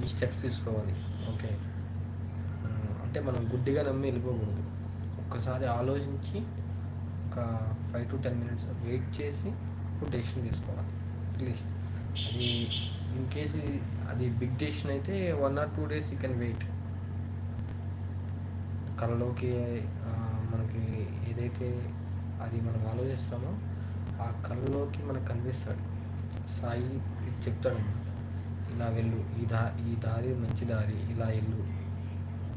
ఈ స్టెప్స్ తీసుకోవాలి. ఓకే, అంటే మనం గుడ్డిగా నమ్మి వెళ్ళిపోకూడదు. ఒక్కసారి ఆలోచించి ఒక 5 to 10 minutes వెయిట్ చేసి అప్పుడు డెసిషన్ తీసుకోవాలి. అట్లీస్ట్ అది ఇన్ కేసు అది బిగ్ డెసిషన్ అయితే 1 or 2 days you can wait. కళలోకి మనకి ఏదైతే అది మనం ఆలోచిస్తామో ఆ కళలోకి మనకు కనిపిస్తాడు సాయి. ఇది చెప్తాడు, ఇలా వెళ్ళు, ఈ దారి మంచి దారి, ఇలా వెళ్ళు,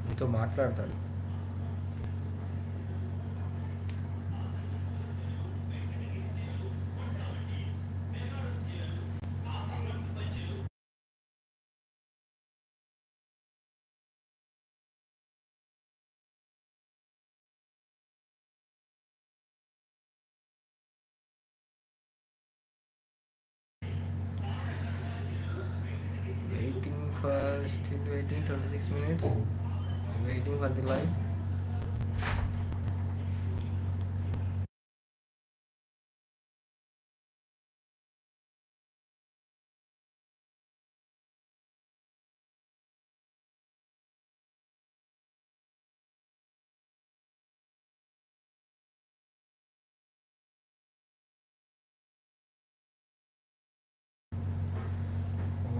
మీతో మాట్లాడతాడు. Still waiting 26 minutes, waiting for the live.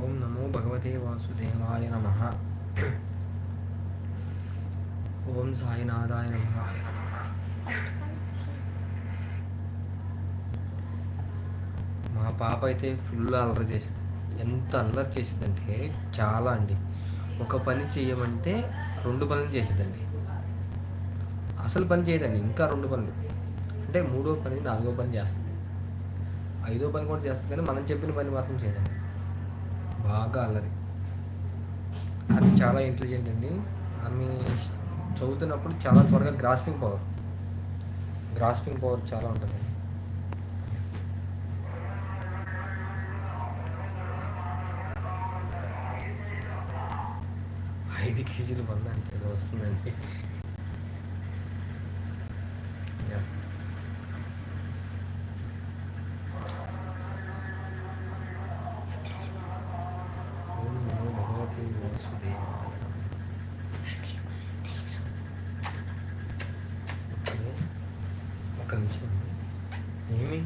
ఓం నమో భగవతే వాసుదేవాయ నమః. ఓం సాయినాథాయ నమః. మా పాప అయితే ఫుల్ అల్లరి చేసింది. ఎంత అల్లరి చేసిందంటే చాలా అండి. ఒక పని చేయమంటే 2 పనులు చేసేదండి. అసలు పని చేయదండి, ఇంకా 2 పనులు. అంటే 3వ పని 4వ పని చేస్తుంది, 5వ పని కూడా చేస్తుంది, కానీ మనం చెప్పిన పని మాత్రం చేయదండి. బాగా అల్లరి. అది చాలా ఇంటెలిజెంట్ అండి. ఆమె చదువుతున్నప్పుడు చాలా త్వరగా గ్రాస్పింగ్ పవర్ చాలా ఉంటుంది. 5 kg మంది అంటే వస్తుందండి. ఒక్క నిమిషం, ఏమి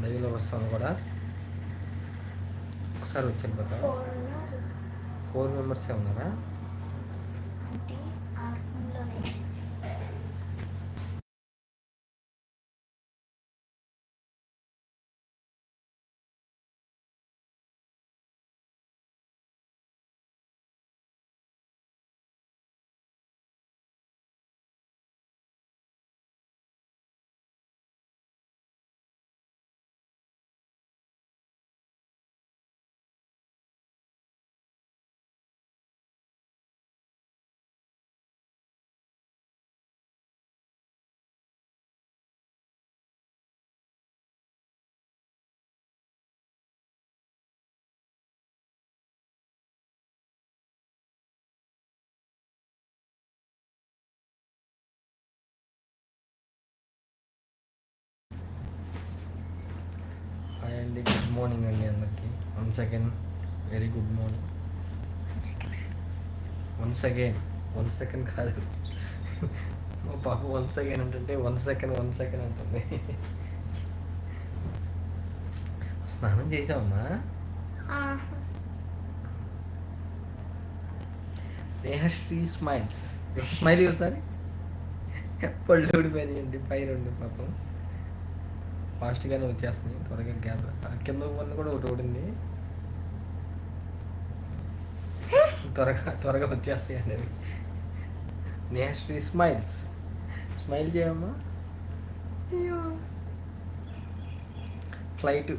లైవ్లో వస్తాను కూడా. ఒకసారి వచ్చి వెళ్ళిపోతా. 4 members ఉన్నారా? అండి, గుడ్ మార్నింగ్ అండి అందరికీ. Once again very good morning. Once again కాదు, మా పాప వన్స్ అగైన్ అంటే 1 second అంటుంది. స్నానం చేసావమ్మా? నేహశ్రీ స్మైల్స్. స్మైల్ ఒకసారి. పళ్ళు ఊడిపోయినాయండి పైన పాపం. ఫాస్ట్గానే వచ్చేస్తుంది, త్వరగా గ్యాప్. కింద వల్ల కూడా ఒకటి ఊడింది, త్వరగా వచ్చేస్తాయి అండి అవి. నేహశ్రీ స్మైల్ చేయమ్మా. ఫ్లైట్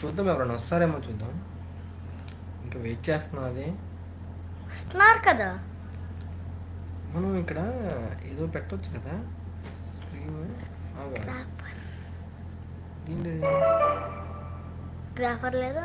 చూద్దాం, ఎవరైనా వస్తారేమో చూద్దాం. ఇంకా వెయిట్ చేస్తున్నా. అది వస్తున్నారు కదా, మనం ఇక్కడ ఏదో పెట్టవచ్చు కదా స్క్రీన్. గ్రాఫర్ లేదు.